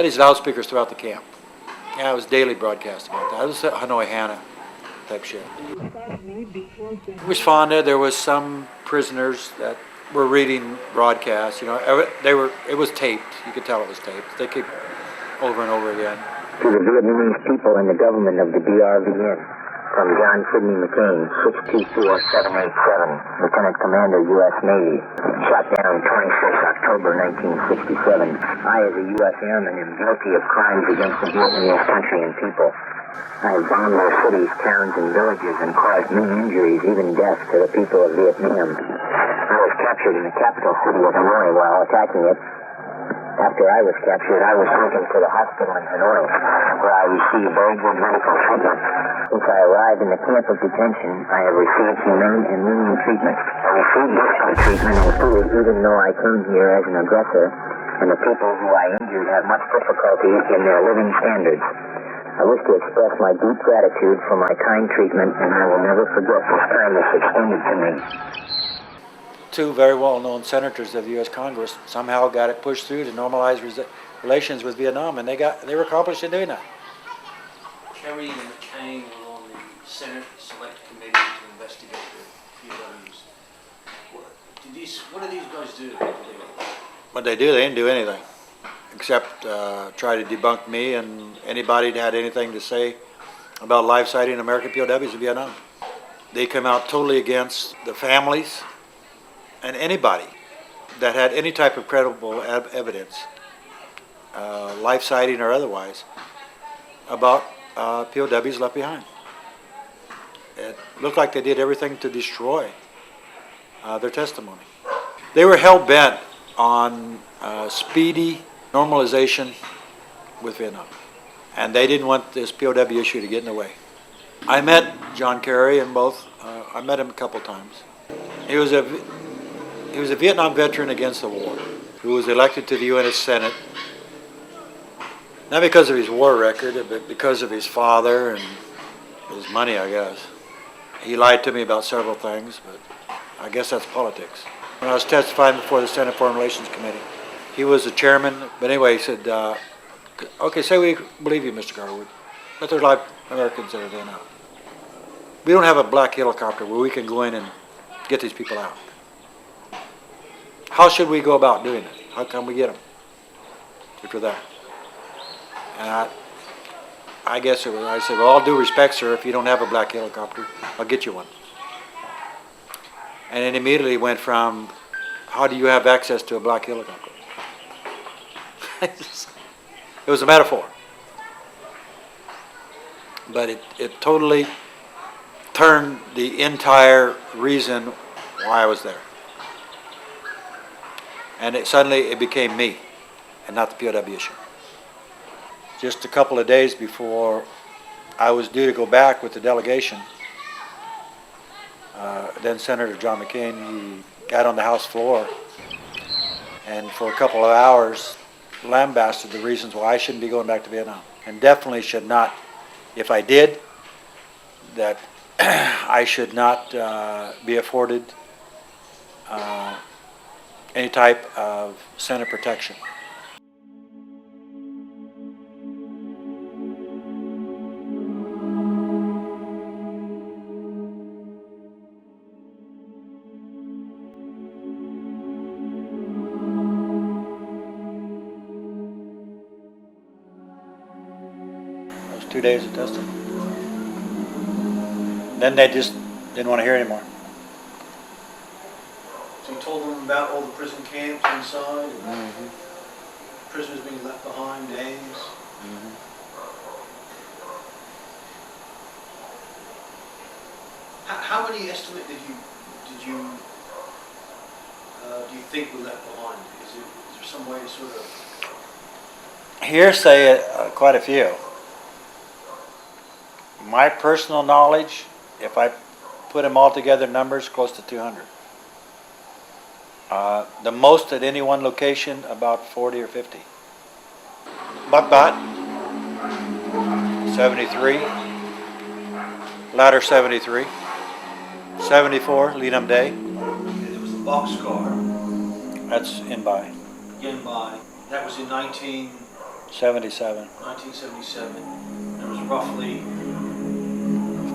these loudspeakers throughout the camp. Yeah, it was daily broadcasting about that. It was Hanoi Hannah type shit. It was fun. There was some prisoners that were reading broadcasts. You know, it was taped. You could tell it was taped. They keep over and over again. To the Vietnamese people and the government of the BRVN, from John Sidney McCain, 624787, Lieutenant Commander, U.S. Navy, shot down 26 October 1967. I, as a U.S. Airman, am guilty of crimes against the Vietnamese country and people. I have bombed their cities, towns, and villages and caused many injuries, even death, to the people of Vietnam. I was captured in the capital city of Hanoi while attacking it. After I was captured, I was taken to the hospital in Hanoi, where I received very good medical treatment. Since I arrived in the camp of detention, I have received humane and lenient treatment. I received discipline treatment and food, even though I came here as an aggressor, and the people who I injured have much difficulty in their living standards. I wish to express my deep gratitude for my kind treatment, and I will never forget this kindness extended to me. Two very well-known senators of the U.S. Congress somehow got it pushed through to normalize relations with Vietnam, and they were accomplished in doing that. Kerry and McCain were on the Senate Select Committee to investigate the POVs. What do these guys do? What they do, they didn't do anything except try to debunk me and anybody that had anything to say about life-sighting American POWs in Vietnam. They come out totally against the families and anybody that had any type of credible evidence, life-sighting or otherwise, about POWs left behind. It looked like they did everything to destroy their testimony. They were hell-bent on speedy normalization with Vietnam, and they didn't want this POW issue to get in the way. I met John Kerry and I met him a couple times. He was a Vietnam veteran against the war who was elected to the U.S. Senate, not because of his war record, but because of his father and his money, I guess. He lied to me about several things, but I guess that's politics. When I was testifying before the Senate Foreign Relations Committee, he was the chairman, but anyway, he said, okay, say we believe you, Mr. Garwood, but there's live Americans that are there now. We don't have a black helicopter where we can go in and get these people out. How should we go about doing it? How can we get them? After that. And I guess it was, I said, well, all due respect, sir, if you don't have a black helicopter, I'll get you one. And it immediately went from, how do you have access to a black helicopter? It was a metaphor. But it totally turned the entire reason why I was there. And suddenly it became me and not the POW issue. Just a couple of days before I was due to go back with the delegation, then Senator John McCain, he got on the House floor and for a couple of hours lambasted the reasons why I shouldn't be going back to Vietnam. And definitely should not, if I did, that I should not be afforded any type of Senate protection. Those 2 days of testimony. Then they just didn't want to hear anymore. So you told them about all the prison camps inside, and prisoners being left behind, gangs. How many estimate do you think were left behind? Is there some way to sort of Hearsay, quite a few. My personal knowledge, if I put them all together, numbers close to 200. The most at any one location, about 40 or 50. Buckbot, 73. Ladder 73. 74, Leadham Day. There was the boxcar. That's in by. That was in 19... 77. 1977. There was roughly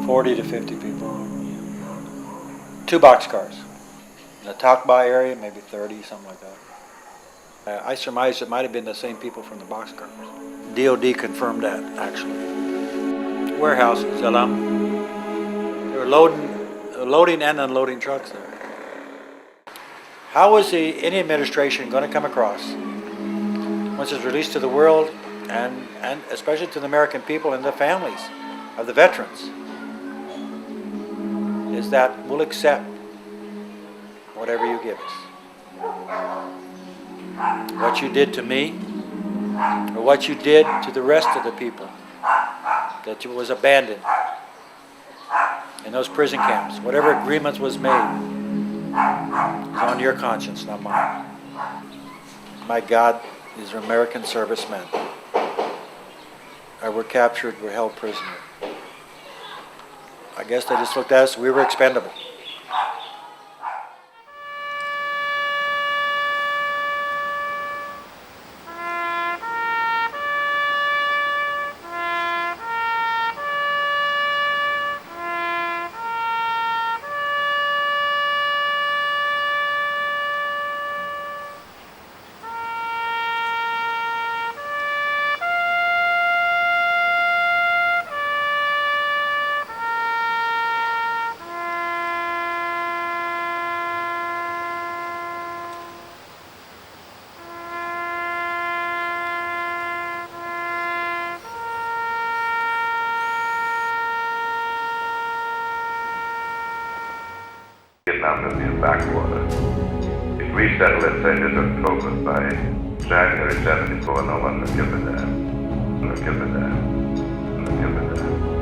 40 to 50 people. 2 boxcars. In the Takba area, maybe 30, something like that. I surmise it might have been the same people from the boxcars. DOD confirmed that, actually. Warehouses, Alam. They were loading and unloading trucks there. How was the Indian administration going to come across, once it's released to the world, and especially to the American people and the families of the veterans, is that we'll accept whatever you give us. What you did to me, or what you did to the rest of the people that was abandoned in those prison camps, whatever agreements was made, is on your conscience, not mine. My God, these are American servicemen. Were captured, were held prisoner. I guess they just looked at us, we were expendable. Vietnam will be a backwater. If we settle at say this October, by January 74, no one will give a damn. No one will give a damn. No one will give a damn.